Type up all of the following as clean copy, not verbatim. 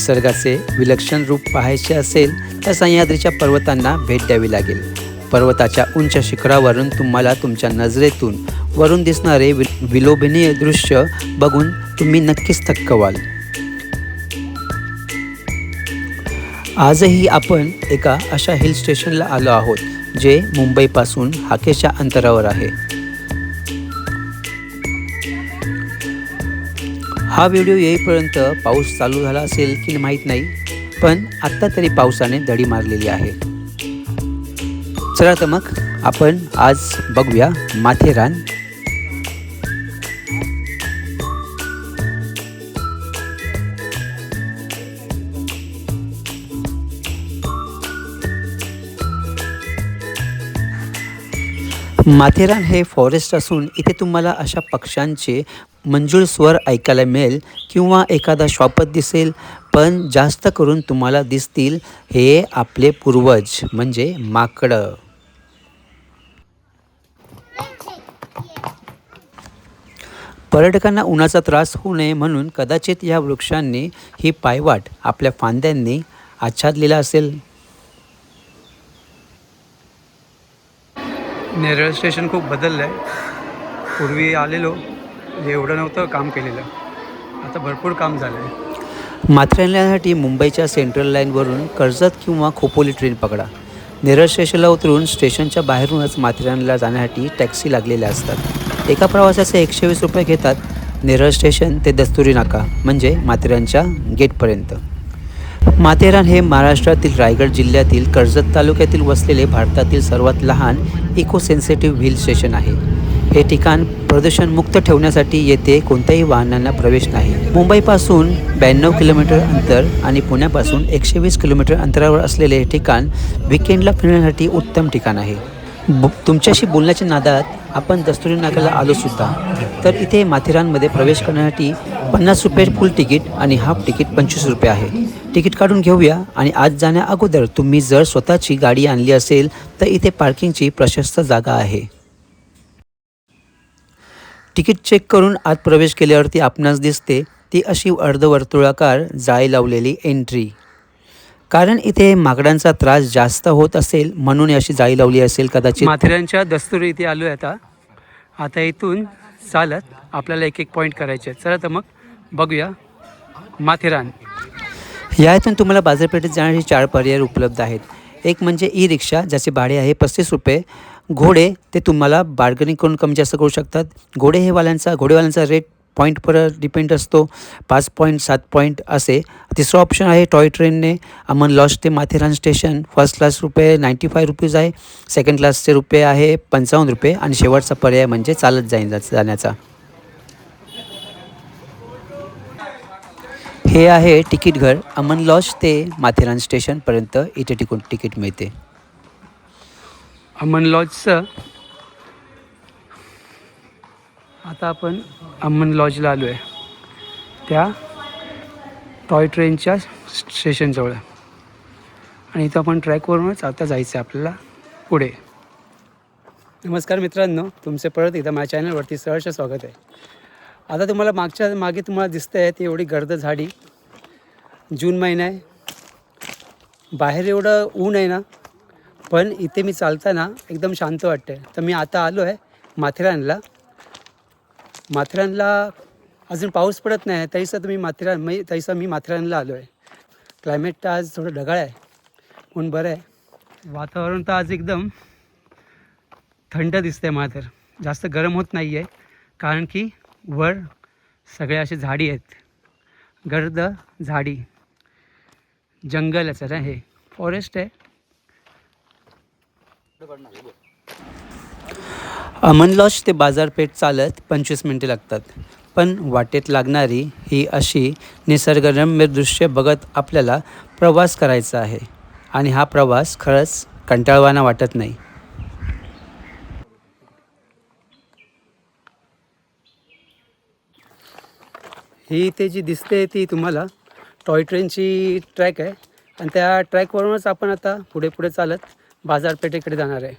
निसर्गाचे विलक्षण रूप पाहायचे असेल तर सह्याद्रीच्या पर्वतांना भेट द्यावी लागेल. पर्वताच्या उंच शिखरावरून तुम्हाला तुमच्या नजरेतून वरून दिसणारे विलोभनीय दृश्य बघून तुम्ही नक्कीच थक्क व्हाल. आजही आपण एका अशा हिल स्टेशनला आलो आहोत जे मुंबईपासून हाकेच्या अंतरावर आहे. हा व्हिडिओ येईपर्यंत पाऊस चालू झाला असेल की माहीत नाही, पण आत्ता तरी पावसाने दडी मारलेली आहे. चला तर मग आपण आज बघूया माथेरान. माथेरान हे फॉरेस्ट असून इथे तुम्हाला अशा पक्ष्यांचे मंजूळ स्वर ऐकायला मिळेल किंवा एखादा श्वापद दिसेल, पण जास्त करून तुम्हाला दिसतील हे आपले पूर्वज म्हणजे माकडं. पर्यटकांना उन्हाचा त्रास होऊ नये म्हणून कदाचित या वृक्षांनी ही पायवाट आपल्या फांद्यांनी आच्छादलेला असेल. नेरळ स्टेशन खूप बदललं आहे. पूर्वी आलेलो एवढं नव्हतं काम केलेलं, आता भरपूर काम झालं आहे. माथेरानसाठी मुंबईच्या सेंट्रल लाईनवरून कर्जत किंवा खोपोली ट्रेन पकडा. नेरळ स्टेशनला उतरून स्टेशनच्या बाहेरूनच माथेरानला जाण्यासाठी टॅक्सी लागलेल्या असतात. एका प्रवासाचे 120 रुपये घेतात. नेरळ स्टेशन ते दस्तुरी नाका म्हणजे माथेरानच्या गेटपर्यंत. माथेरान हे महाराष्ट्रातील रायगड जिल्ह्यातील कर्जत तालुक्यातील वसलेले भारतातील सर्वात लहान इको सेन्सिटिव्ह हिल स्टेशन आहे. हे ठिकाण प्रदूषणमुक्त ठेवण्यासाठी येथे कोणत्याही वाहनांना प्रवेश नाही. मुंबईपासून 92 किलोमीटर अंतर आणि पुण्यापासून 120 किलोमीटर अंतरावर असलेले हे ठिकाण विकेंडला फिरण्यासाठी उत्तम ठिकाण आहे. तुमच्याशी बोलण्याच्या नादात आपण दस्तुरी नाक्याला आलोसुद्धा. तर इथे माथेरानमध्ये प्रवेश करण्यासाठी 50 रुपये फुल तिकीट आणि हाफ तिकीट 25 रुपये आहे. तिकीट काढून घेऊया. आणि आज जाण्या अगोदर तुम्ही जर स्वतःची गाडी आणली असेल तर इथे पार्किंगची प्रशस्त जागा आहे. तिकीट चेक करून आत प्रवेश केल्यावरती आपणास दिसते ती अशी अर्धवर्तुळाकार जाळी लावलेली एंट्री. कारण इथे माकडांचा त्रास जास्त होत असेल म्हणून अशी जाळी लावली असेल कदाचित. माथेरानच्या दस्तुरी इथे आलो आहे. आता इथून चालत आपल्याला एक पॉईंट करायचे. चला तर मग बघूया माथेरान. या इथून तुम्हाला बाजारपेठेत जाण्यासाठी 4 पर्याय उपलब्ध आहेत. एक म्हणजे ई रिक्षा, ज्याचे भाडे आहे 35 रुपये. घोडे ते तुम्हाला बार्गनिंग करून कमी जास्त करू शकतात. घोडेवाल्यांचा रेट पॉईंटवर डिपेंड असतो. 5 पॉईंट 7 पॉईंट असे. तिसरा ऑप्शन आहे टॉय ट्रेनने. अमन लॉज ते माथेरान स्टेशन. फर्स्ट क्लास रुपये 95 रुपीज आहे. सेकंड क्लासचे रुपये आहे 55 रुपये. आणि शेवटचा पर्याय म्हणजे चालत जाण्याचा. हे आहे तिकीट घर. अमन लॉज ते माथेरान स्टेशनपर्यंत इथे तिकीट मिळते. अमन लॉजचं आता आपण अमन लॉजला आलो आहे, त्या टॉय ट्रेनच्या स्टेशनजवळ. आणि इथं आपण ट्रॅकवरूनच आता जायचं आहे आपल्याला पुढे. नमस्कार मित्रांनो, तुमचे परत एकदा माझ्या चॅनलवरती सहर्ष स्वागत आहे. आता तुम्हाला मागे तुम्हाला दिसतं आहे ती एवढी गर्द झाडी. जून महिना आहे, बाहेर एवढं ऊन आहे ना, पण इथे मी चालताना एकदम शांत वाटतं आहे. तर मी आता आलो आहे माथेरानला. अजून पाऊस पडत नाही तरीसं मी माथेरानला आलो आहे. क्लायमेट तर आज थोडं ढगाळ आहे, ऊन बरं आहे. वातावरण तर आज एकदम थंड दिसतं आहे. जास्त गरम होत नाही आहे, कारण की वर सगळे असे झाडी आहेत, गर्द झाडी, जंगलच आहे, हे फॉरेस्ट आहे. अमन लॉज ते बाजारपेठ चालत 25 मिनटे लागतात. पण वाटेत लागणारी ही अशी निसर्गरम्य दृश्य बघत आपल्याला प्रवास करायचा आहे. आणि हा प्रवास खरंच कंटाळवाणा वाटत नाही. ही इथे जी दिसते ती तुम्हाला टॉय ट्रेनची ट्रॅक आहे. आणि त्या ट्रॅकवरूनच आपण आता पुढे चालत बाजारपेठेकडे जाणार आहे.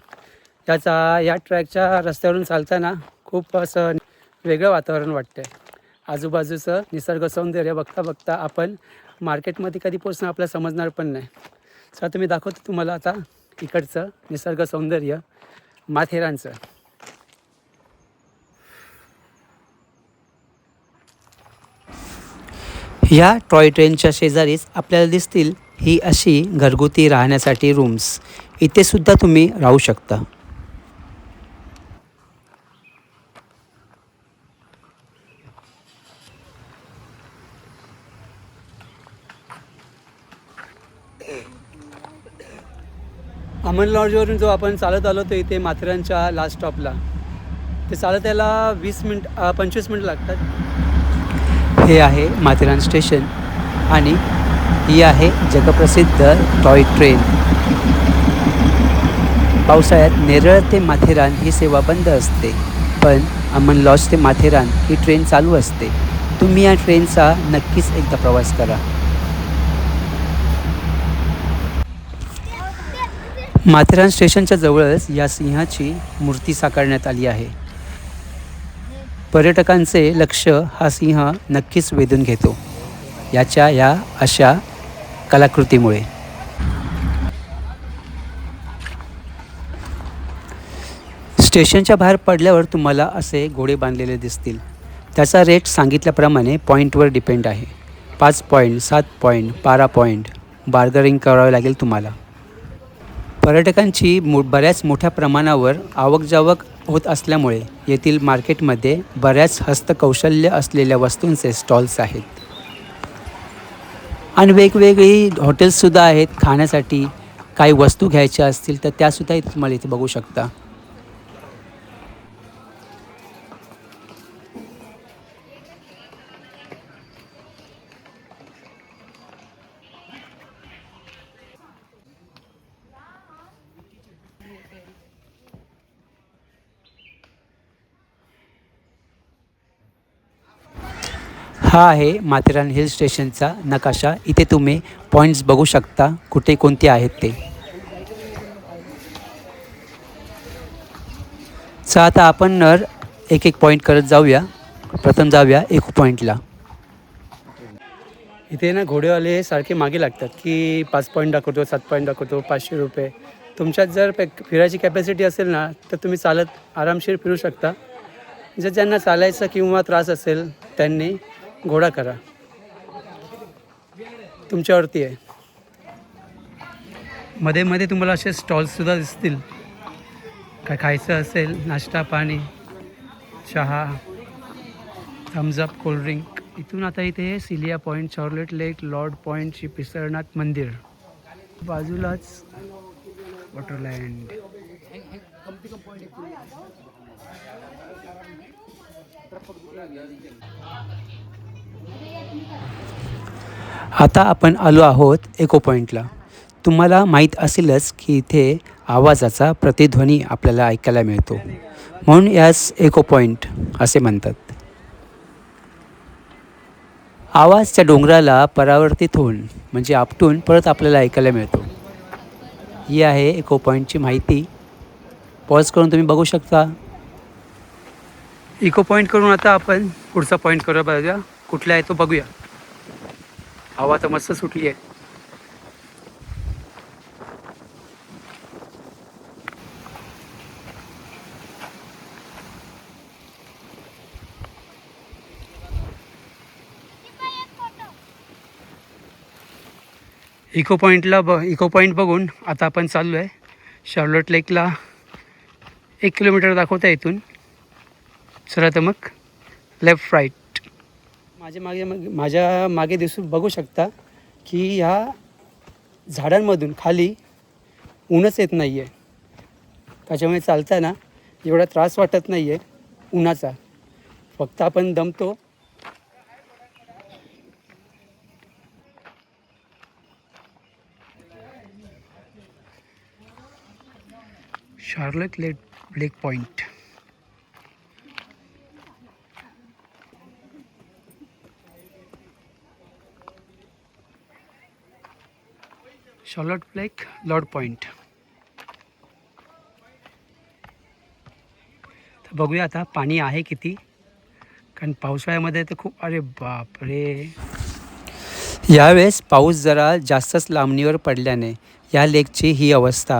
या ट्रॅकच्या रस्त्यावरून चालताना खूप असं वेगळं वातावरण वाटतं आहे. आजूबाजूचं निसर्ग सौंदर्य बघता बघता आपण मार्केटमध्ये कधी पोचणं आपल्याला समजणार पण नाही. चला तुम्ही दाखवतो तुम्हाला आता इकडचं निसर्ग सौंदर्य माथेरानचं. ह्या टॉय ट्रेनच्या शेजारीच आपल्याला दिसतील ही अशी घरगुती राहण्यासाठी रूम्स. इथे सुद्धा तुम्ही राहू शकता. अमन लॉजवरून जो आपण चालत आलो तो इथे माथेरानच्या लास्ट स्टॉपला, ते चालत यायला 25 मिनिट लागतात. हे आहे माथेरान स्टेशन आणि ही आहे जगप्रसिद्ध टॉय ट्रेन. पावसाळ्यात नेरळ ते माथेरान ही सेवा बंद असते, पण अमन लॉज ते माथेरान ही ट्रेन चालू असते. तुम्ही या ट्रेनचा नक्कीच एकदा प्रवास करा. माथेरान स्टेशनच्या जवळच या सिंहाची मूर्ती साकारण्यात आली आहे. पर्यटकांचे लक्ष हा सिंह नक्कीच वेधून घेतो याच्या या अशा कलाकृतीमुळे. स्टेशनच्या बाहेर पडल्यावर तुम्हाला असे घोडे बांधलेले दिसतील. त्याचा रेट सांगितल्याप्रमाणे पॉईंटवर डिपेंड आहे. 5 पॉईंट, 7 पॉईंट, 12 पॉईंट बार्गनिंग करावे लागेल तुम्हाला. पर्यटकांची बऱ्याच मोठ्या प्रमाणावर आवकजावक होत असल्यामुळे येथील मार्केटमध्ये बऱ्याच हस्तकौशल्य असलेल्या वस्तूंचे स्टॉल्स आहेत आणि वेगवेगळी हॉटेल्ससुद्धा आहेत. खाण्यासाठी काही वस्तू घ्यायच्या असतील तर त्यासुद्धा इथे तुम्हाला इथे बघू शकता. हा आहे माथेरान हिल स्टेशनचा नकाशा. इथे तुम्ही पॉईंट्स बघू शकता कुठे कोणते आहेत ते. तर आता आपण एक एक पॉईंट करत जाऊया. प्रथम जाऊया इको पॉईंटला. इथे ना घोडेवाले सारखे मागे लागतात की 5 पॉईंट दाखवतो, 7 पॉईंट दाखवतो, 500 रुपये. तुमच्यात जर फिरायची कॅपॅसिटी असेल ना तर तुम्ही चालत आरामशीर फिरू शकता. जर ज्यांना चालायचा किंवा त्रास असेल त्यांनी घोडा करा, तुमच्यावरती आहे. मध्ये मध्ये तुम्हाला असे स्टॉल्ससुद्धा दिसतील. काय खायचं असेल, नाश्ता पाणी, चहा, थम्सअप, कोल्ड्रिंक. इथून आता इथे सिलिया पॉईंट, चार्लेट लेक, लॉर्ड पॉईंट, श्री पिसरनाथ मंदिर, बाजूलाच वॉटरलँड. आता आपण आलो आहोत इको पॉईंटला. तुम्हाला माहीत असेलच की इथे आवाजाचा प्रतिध्वनी आपल्याला ऐकायला मिळतो, म्हणून यास इको पॉईंट असे म्हणतात. आवाज त्या डोंगराला परावर्तित होऊन म्हणजे आपटून परत आपल्याला ऐकायला मिळतो. ही आहे इको पॉईंटची माहिती. पॉज करून तुम्ही बघू शकता. इको पॉईंट करून आता आपण पुढचा पॉईंट करूया. बघूया कुठला आहे तो बघूया. हवा तर मस्त सुटली आहे. इको पॉईंट बघून आता आपण चाललो आहे शार्लोट लेकला. 1 किलोमीटर दाखवता इथून. चला तर मग लेफ्ट राईट. माझ्या मागे बघू शकता की ह्या झाडांमधून खाली ऊनच येत नाही आहे. त्याच्यामुळे चालताना एवढा त्रास वाटत नाही आहे उन्हाचा, फक्त आपण दमतो. शार्लोट लेक पॉईंट. शार्लोट लेक, लॉर्ड पॉईंट. तर बघूया आता पाणी आहे किती, कारण पावसाळ्यामध्ये तर खूप, अरे बापरे. यावेळेस पाऊस जरा जास्तच लांबणीवर पडल्याने या लेकची ही अवस्था.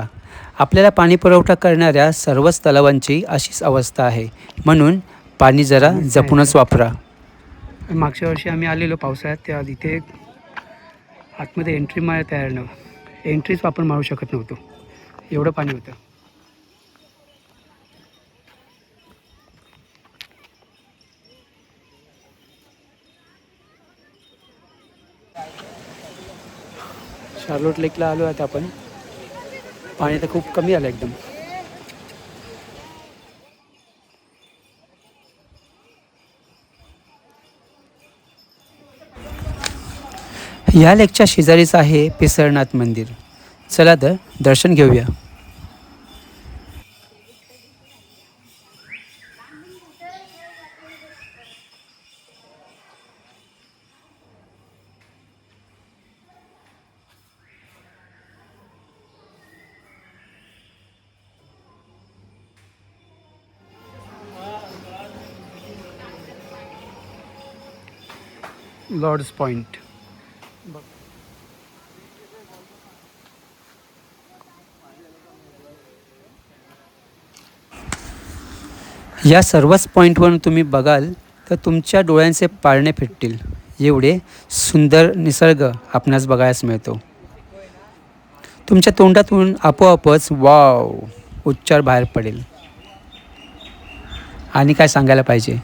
आपल्याला पाणी पुरवठा करणाऱ्या सर्वच तलावांची अशीच अवस्था आहे. म्हणून पाणी जरा जपूनच वापरा. मागच्या वर्षी आम्ही आलेलो पावसाळ्यात, त्या इथे आतमध्ये एंट्री मारायला तयार नव्हतं. एंट्रीच आपण मारू शकत नव्हतो, एवढं पाणी होतं. शार्लोट लेकला आलो आता आपण. पाणी तर खूप कमी आलं एकदम. या लेकच्या शेजारीच आहे पिसरनाथ मंदिर. चला तर दर्शन घेऊया. Lord's Point. या सर्वच पॉईंटवरून तुम्ही बघाल तर तुमच्या डोळ्यांचे पारणे फिटतील. एवढे सुंदर निसर्ग आपणास बघायला मिळतो. तुमच्या तोंडातून आपोआपच वाव उच्चार बाहेर पडेल. आणि काय सांगायला पाहिजे.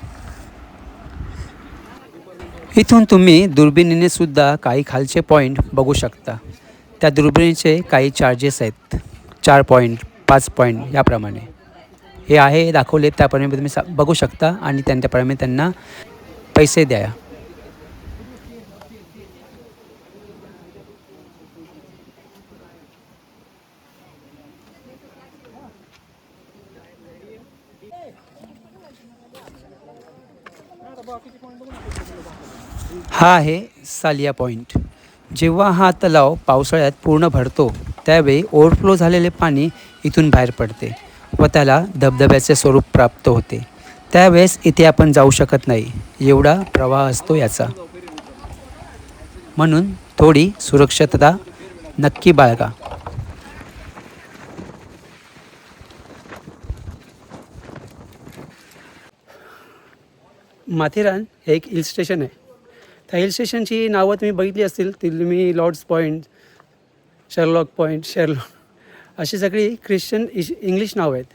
इथून तुम्ही दुर्बिणीने सुद्धा काही खालचे पॉईंट बघू शकता. त्या दुर्बिणीचे काही चार्जेस आहेत. 4 पॉईंट, 5 पॉईंट याप्रमाणे हे आहे दाखवले. त्याप्रमाणे तुम्ही बघू शकता आणि त्याप्रमाणे त्यांना पैसे द्या. हा आहे सालिया पॉईंट. जेव्हा हा तलाव पावसाळ्यात पूर्ण भरतो त्यावेळी ओव्हरफ्लो झालेले पाणी इथून बाहेर पडते व त्याला धबधब्याचे स्वरूप प्राप्त होते. त्यावेळेस इथे आपण जाऊ शकत नाही, एवढा प्रवाह असतो याचा. म्हणून थोडी सुरक्षितता नक्की बाळगा. माथेरान हे एक हिल स्टेशन आहे. त्या हिल स्टेशनची नावं तुम्ही बघितली असतील. तुम्ही लॉर्ड्स पॉईंट, शर्लॉक पॉईंट, अशी सगळी ख्रिश्चन इंग्लिश नावं आहेत.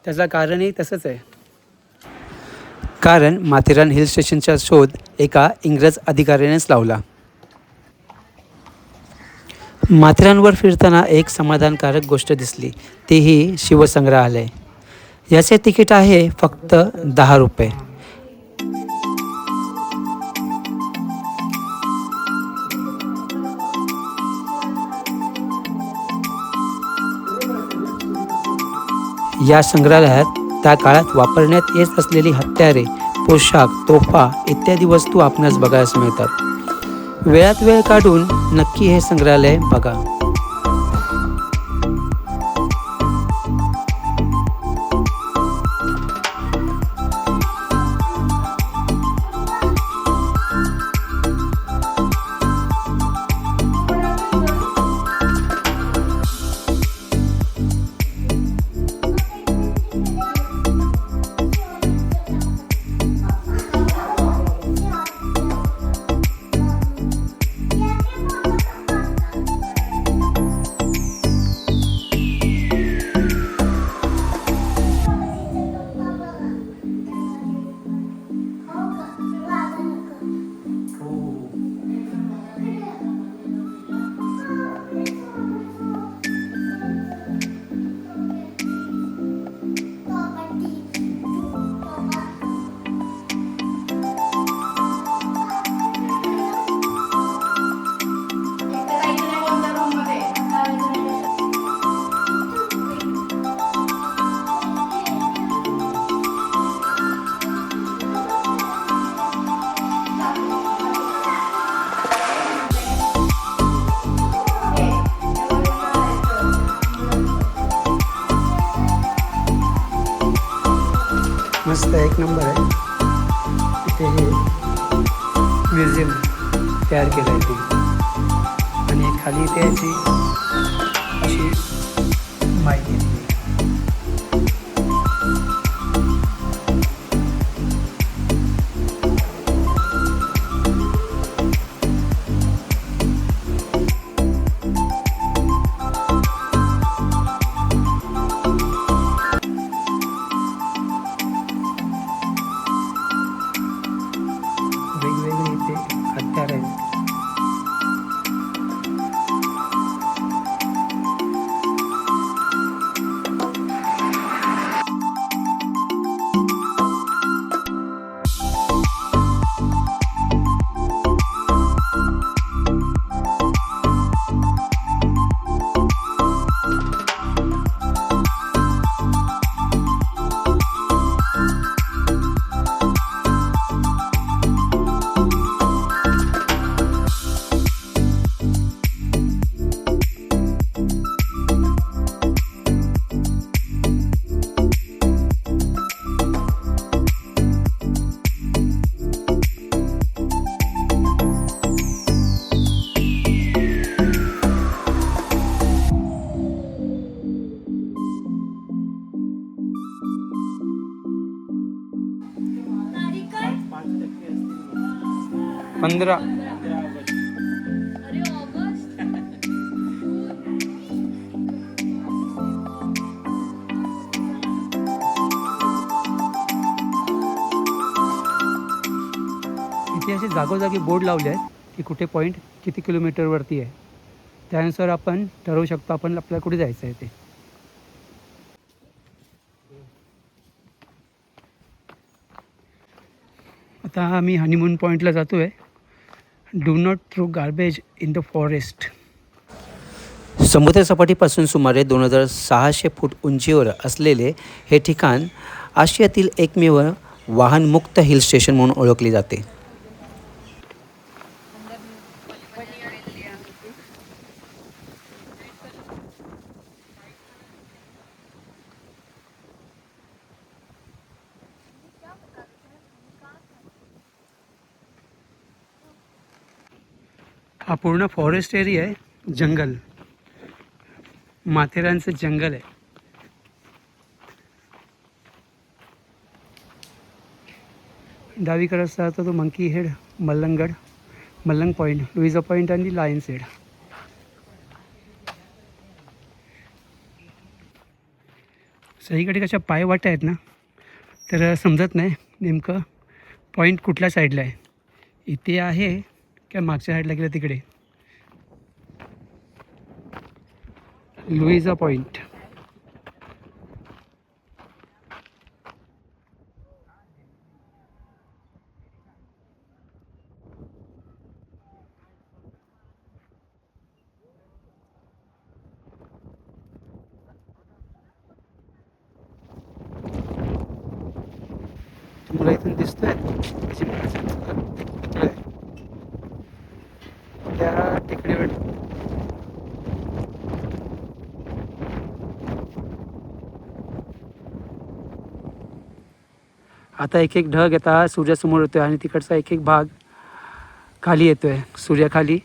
त्याचं कारणही तसंच आहे. कारण माथेरान हिल स्टेशनचा शोध एका इंग्रज अधिकाऱ्यानेच लावला. माथेरानवर फिरताना एक समाधानकारक गोष्ट दिसली, तीही शिवसंग्रहालय. याचे तिकीट आहे फक्त 10 रुपये. या संग्रहालयात त्या काळात वापरण्यात येत असलेली हत्यारे, पोशाख, तोफा इत्यादी वस्तू आपणास बघायला मिळतात. वेळात वेळ काढून नक्की हे संग्रहालय बघा. मस्त एक नंबर आहे. ते म्युझियम तयार केलं आहे ते, आणि खाली त्याची अशी माहिती दिली. वेगवेगळे इथे हत्यार आहेत. पंधरा इथे असे जागोजागी बोर्ड लावले आहेत की कुठे पॉईंट किती किलोमीटरवरती आहे. त्यानुसार आपण ठरवू शकतो आपण आपल्याला कुठे जायचं आहे ते. आता आम्ही हनीमून पॉईंटला जातो आहे. Do not throw garbage in the forest. समुद्रसपाटीपासून सुमारे 2600 फूट उंचीवर असलेले हे ठिकाण आशियातील एकमेव वाहनमुक्त हिल स्टेशन म्हणून ओळखले जाते. हा पूर्ण फॉरेस्ट एरिया आहे. जंगल, माथेरानचं जंगल आहे. डावीकडे असता तो Monkey Head, Malanggad, Malang Point, Louisa Point आणि लायन्स हेड. सगळीकडे कशा पायवाटा आहेत ना, तर समजत नाही नेमकं पॉईंट कुठल्या साईडला आहे. इथे आहे का मागच्या साईडला गेलं तिकडे. Luisa point. तुम्हाला इथून दिसतोय त्या टेकडीवर. आता एक एक ढग येतात सूर्यासमोर येतोय आणि तिकडचा एक एक भाग खाली येतोय. सूर्याखाली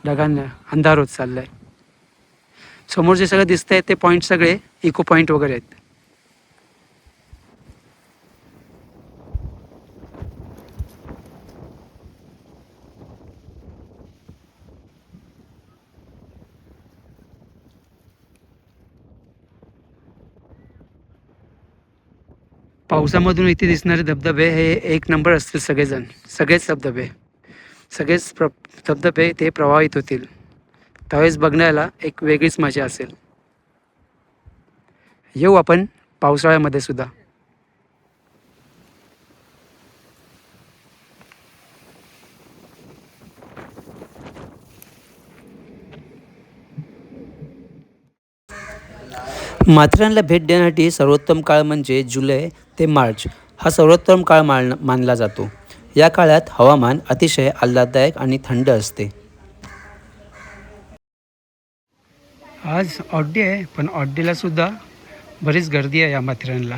ढगांना अंधार होत चाललाय. समोर जे सगळं दिसतंय ते पॉईंट सगळे इको पॉईंट वगैरे आहेत. पावसामधून इथे दिसणारे धबधबे हे एक नंबर असतील. सगळेच धबधबे धबधबे ते प्रवाहित होतील. त्यावेळेस बघण्याला एक वेगळीच मजा असेल. येऊ आपण पावसाळ्यामध्ये सुद्धा. माथेरानला भेट देण्यासाठी सर्वोत्तम काळ म्हणजे जुलै ते मार्च हा सर्वोत्तम काळ मानला जातो. या काळात हवामान अतिशय आल्हाददायक आणि थंड असते. आज ऑड डे आहे, पण ऑड डेला सुद्धा बरीच गर्दी आहे या माथेरानला.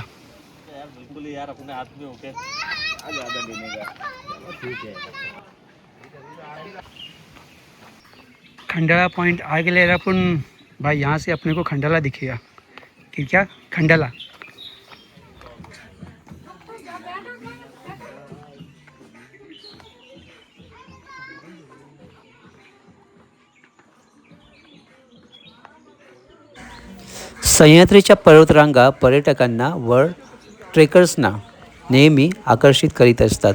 खंडाला पॉइंट आ गए अपन भाई, यहाँ से अपने को खंडाला दिखेगा कि क्या खंडाला। सह्याद्रीच्या पर्वतरांगा पर्यटकांना व ट्रेकर्सना नेहमी आकर्षित करीत असतात.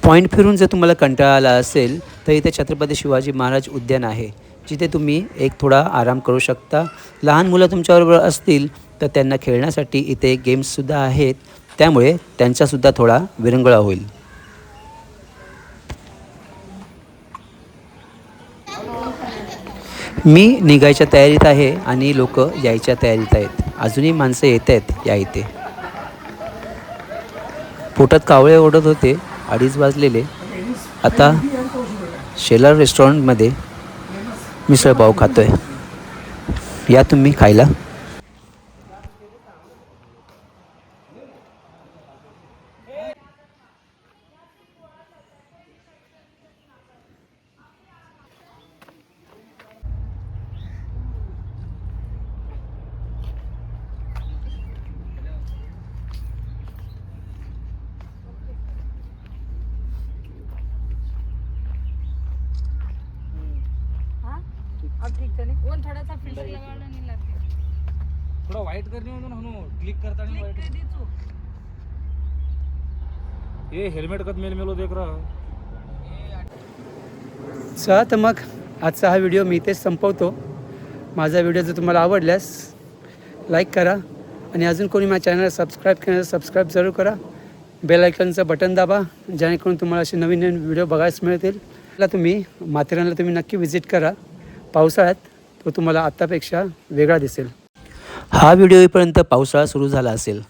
पॉईंट फिरून जर तुम्हाला कंटाळा आला असेल तर इथे छत्रपती शिवाजी महाराज उद्यान आहे, जिथे तुम्ही एक थोडा आराम करू शकता. लहान मुलं तुमच्याबरोबर असतील तर त्यांना खेळण्यासाठी इथे गेम्ससुद्धा आहेत, त्यामुळे त्यांचासुद्धा थोडा विरंगुळा होईल. मी निघायच्या तयारीत आहे आणि लोक यायच्या तयारीत आहेत. अजूनही माणसं येत आहेत या इथे. पोटात कावळे ओढत होते, 2:30 वाजलेले. आता शेलार रेस्टॉरंटमध्ये मिसळपाव खातोय. या तुम्ही खायला. अब ठीक चले वो थोड़ा सा फिल्टर लगाना नहीं लगता, थोड़ा वाइट करने में ना क्लिक करता नहीं वाइट. कर दी तू. ये हेल्मेट कद मेलो देख रहा. चला तर मग आजचा हा व्हिडिओ मी इथेच संपवतो. माझा व्हिडिओ जर तुम्हाला आवडल्यास लाईक करा आणि अजून कोणी माझ्या चॅनलला सबस्क्राईब केलं तर सबस्क्राईब जरूर करा. बेल आयकॉनचं बटन दाबा, जेणेकरून तुम्हाला असे नवीन नवीन व्हिडिओ बघायला मिळतील. तुम्ही माथेरानला तुम्ही नक्की व्हिजिट करा. पावसाळ्यात तो तुम्हाला आत्तापेक्षा वेगळा दिसेल. हा व्हिडिओ येईपर्यंत पावसाळा सुरू झाला असेल.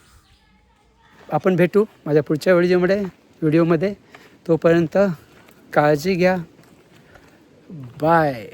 आपण भेटू माझ्या पुढच्या व्हिडिओमध्ये. तोपर्यंत काळजी घ्या. बाय.